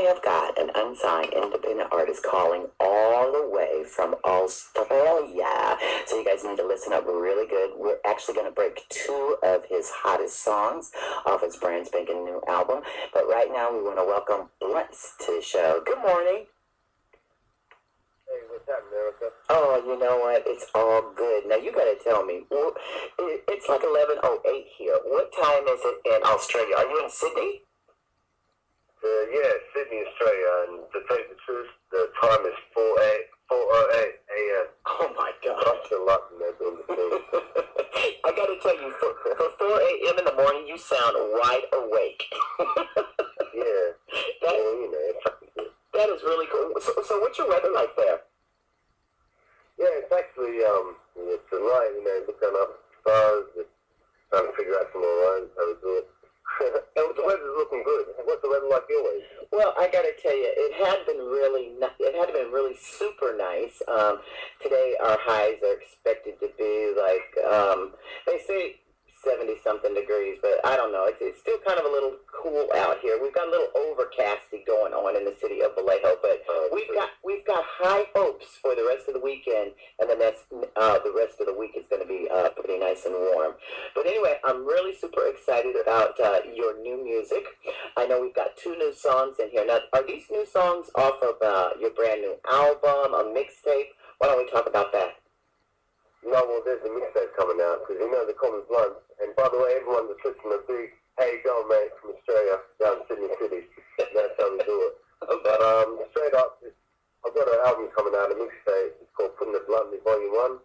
have got an unsigned independent artist calling all the way from Australia. So you guys need to listen up really good. We're actually going to break two of his hottest songs off his brand spanking new album. But right now we want to welcome Bluntz to the show. Good morning. Hey, what's happening, Erika? Oh, you know what? It's all good. Now, you got to tell me. It's like 11:08 here. What time is it in Australia? Are you in Sydney? Yeah, Sydney, Australia. And to tell you the truth, the time is 4:08 a.m. Oh, my God. I'm still up in there doing the thing. I got to tell you, for 4 a.m. in the morning, you sound wide awake. Yeah. Well, you know, it's good. That is really cool. So what's your weather like there? Yeah, it's actually, it's the light, you know, looking up at the stars, trying to figure out some more lines, how to do it. And the weather's looking good. What's the weather like your way? Well, I got to tell you, it had been really super nice. Today our highs are expected to be like, they say 70-something degrees, but I don't know. It's still kind of a little cool out here. We've got a little overcasting going on in the city of Vallejo, but we've got high hopes for the rest of the weekend, and then the rest of the week is going to be pretty nice and warm. But anyway, I'm really super excited about your new music. I know we've got 2 new songs in here. Now, are these new songs off of your brand new album, a mixtape? Why don't we talk about that? No, well, there's a mixtape coming out, because you know they call me Bluntz. And by the way, everyone that's listening to big, hey, go, mate, from Australia, down in Sydney City. That's how we do it. But straight up, I've got an album coming out, a mixtape. It's called Putting It Bluntly Volume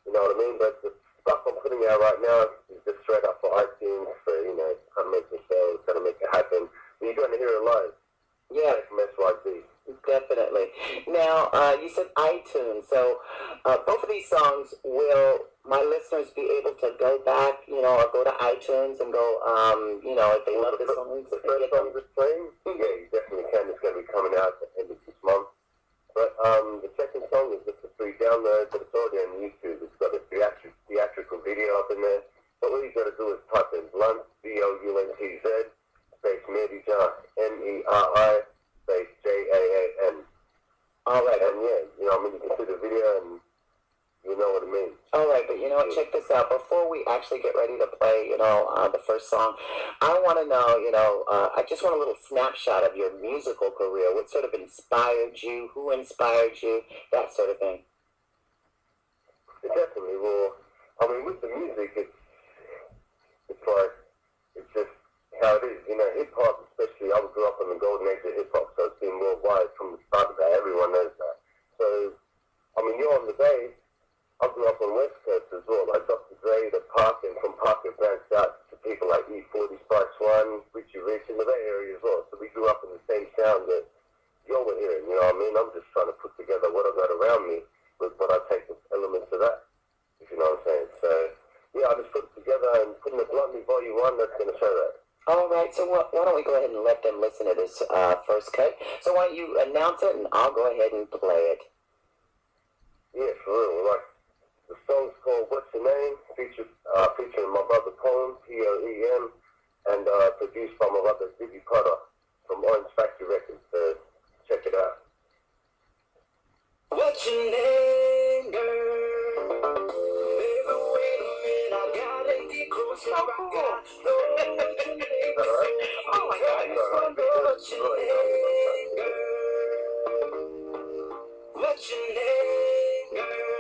1. You know what I mean? But the stuff I'm putting out right now is just straight up for iTunes, for, you know, kind of make it sell, kind of make it happen. And you're going to hear it live. Yeah. From SYD. Definitely. Now, you said iTunes, so both of these songs, will my listeners be able to go back, you know, or go to iTunes and go, you know, if they love this song? The first song that's playing? Yeah, you definitely can. It's going to be coming out at the end of this month. But the second song is just a free download, but it's already on YouTube. It's got a theatrical video up in there. But all you got to do is type in Bluntz, B-O-U-N-T-Z, space Meri John, M-E-R-I, space J-A-A-N. All right. And yeah, you know, I mean, you can see the video and you know what it means. All right, but you know what, check this out. Before we actually get ready to play, you know, the first song, I want to know, you know, I just want a little snapshot of your musical career. What sort of inspired you? Who inspired you? That sort of thing. Definitely. Well, I mean, with the music, it's like, it's just how it is. You know, hip-hop, especially, I grew up in the golden age of hip-hop, so it's been worldwide from the start of that. Everyone knows that. So, I mean, you're on the Bay. I grew up on West Coast as well, like Dr. Dre, the Park, and from Park it branched out to people like E40, Spice One, Richie Rich in the Bay Area as well. So we grew up in the same sound that y'all were hearing, you know what I mean? I'm just trying to put together what I got around me with what I take as elements of that, if you know what I'm saying. So, yeah, I just put it together and Putting It Bluntly Volume 1, that's going to show that. All right, so why don't we go ahead and let them listen to this first cut? So why don't you announce it, and I'll go ahead and play it. Yeah, for real. Like, the song's called What's Your Name, featuring my brother Poem, P-O-E-M, and produced by my brother Ziggy Potter from Orange Factory Records. So check it out. What's your name, girl? Baby, wait a minute, I gotta get closer. So cool. Oh my God. What's your name, girl? What's your name, girl?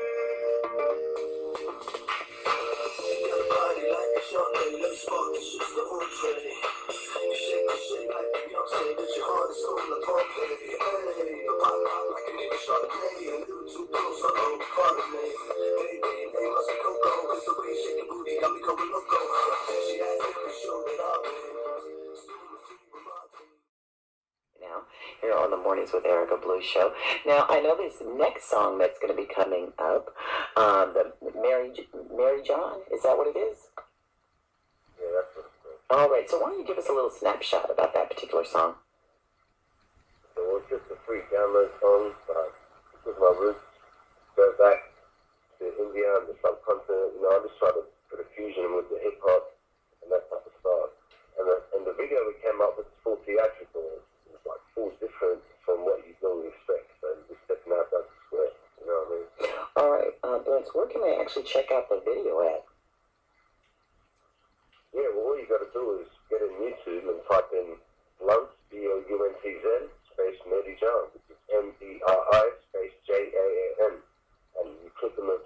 You got a body like a short lady, let me spark this shit, the whole tray. You shake like Beyonce, but your heart is cold like Pompeii. Hey, the pop like a nigga shot play, a little too close, uh-oh, pardon me. Baby, they must be Coco, cause the way you shake your booty got me going loco. She had every show that I've been. Now, here on the Mornings with Erika Blues show. Now, I know this next song that's going to be coming up, the Mary John, is that what it is? Yeah, that's what it's called. All right, so why don't you give us a little snapshot about that particular song? So it's just a free download song, but this is my roots. Go back to India and the subcontinent. You know, I just try to put a fusion with the hip-hop and that type of stuff. And the video we came up with is full theatrical. It's like full different. can they actually check out the video at? Yeah, well, all you got to do is get in YouTube and type in Bluntz, B-O-U-N-T-Z, space Nerdy John, which is M-E-R-I, space J-A-A-N. And you click on the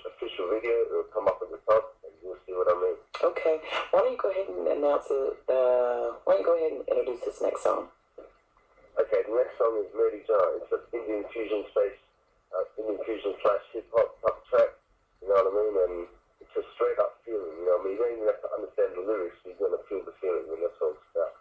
official video, it'll come up at the top, and you'll see what I mean. Okay. Why don't you go ahead and announce it? Why don't you go ahead and introduce this next song? Okay, the next song is Nerdy John. It's an Indian fusion space, Indian fusion / hip-hop type track, you know what I mean? And it's a straight-up feeling, you know what I mean? You don't even have to understand the lyrics, you're going to feel the feeling when that's all it's about.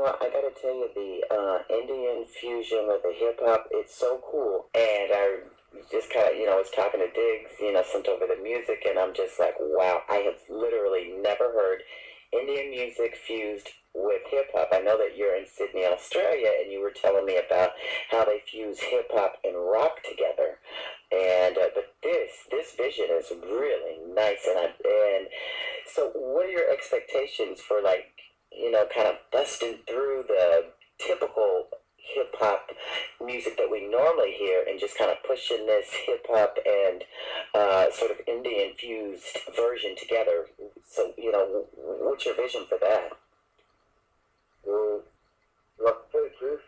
I gotta tell you, the Indian fusion with the hip hop, it's so cool. And I just kind of, was talking to Diggs, sent over the music, and I'm just like, wow, I have literally never heard Indian music fused with hip hop. I know that you're in Sydney, Australia, and you were telling me about how they fuse hip hop and rock together. And but this vision is really nice, and so what are your expectations for kind of busting through the typical hip-hop music that we normally hear and just kind of pushing this hip-hop and sort of Indian-fused version together? So, what's your vision for that? Well, like to tell you the truth,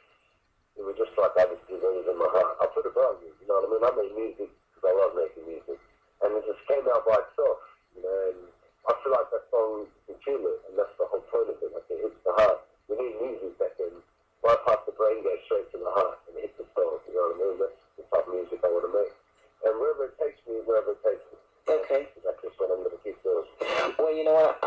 it was just like I was doing it in my heart. I put it on you, you know what I mean? I make music because I love making music. And it just came out by itself, and I feel like that song, you can feel it, and that's the whole point of it. Like, it hits the heart. We need music that can bypass the brain, go straight to the heart, and hit the soul, you know what I mean? That's the type of music I want to make. And wherever it takes me, wherever it takes me. Okay. That's just what I'm going to keep doing. Well, you know what?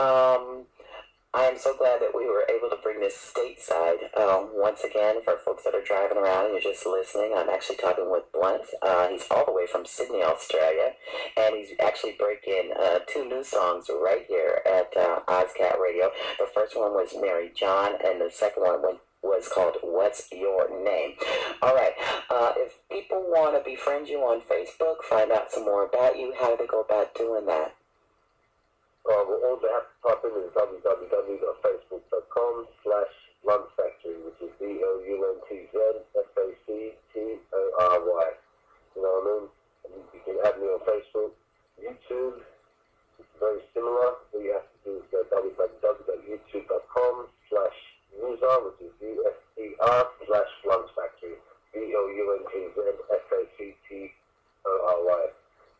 I am so glad that we were able to bring this stateside. Once again, for folks that are driving around and you're just listening, I'm actually talking with Bluntz. He's all the way from Sydney, Australia, and he's actually breaking 2 new songs right here at Ozcat Radio. The first one was Mary John, and the second one was called What's Your Name? All right. If people want to befriend you on Facebook, find out some more about you, how do they go about doing that? Well, all they have to type in is www.facebook.com/Bluntz Factory, which is BLUNTZFACTORY. You know what I mean? And you can add me on Facebook, YouTube. It's very similar. All you have to do is go www.youtube.com/user, which is USER/Bluntz Factory, BLUNTZFACTORY.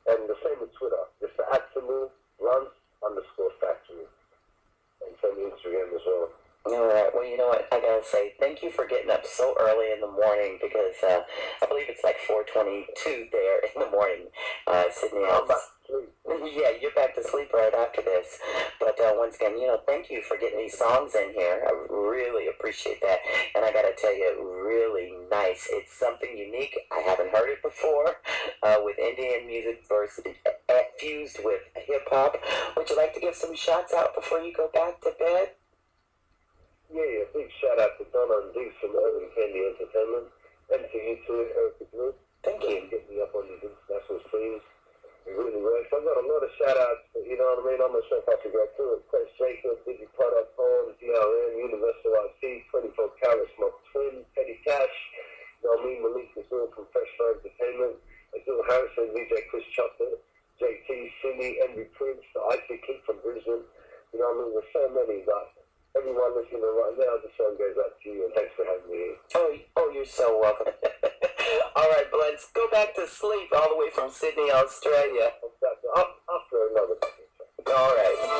And the same with Twitter. Just the @ Bluntz_factory. And same Instagram as well. All right. Well, you know what? I gotta say thank you for getting up so early in the morning because I believe it's like 4:22 there in the morning, Sydney. I'm back to sleep. Yeah, you're back to sleep right after this. But once again, thank you for getting these songs in here. I really appreciate that. And I gotta tell you, really nice. It's something unique. I haven't heard it before with Indian music versus fused with hip hop. Would you like to give some shots out before you go back to bed? Yeah, big shout out to Donna and Diggs from Urban Candy Entertainment, and to you too, Erika. Thank you. Get me up on these international streams. It really works. I've got a lot of shout outs, but you know what I mean? I'm not sure if I can go through it. Chris Jacob, Digi Product, Paul, DRM, Universal IC, 24 Carats, Mock Twin, Petty Cash, you know what I mean? Malik Azul from Fresh Fire Entertainment, Azul Harrison, DJ Chris Chocolate, JT, Cindy, Henry Prince, the Icy Kid from Brisbane. You know what I mean? There's so many that everyone listening right now, the song goes out to you, and thanks for having me. Oh, you're so welcome. All right, Bluntz, go back to sleep all the way from Sydney, Australia. After another. All right.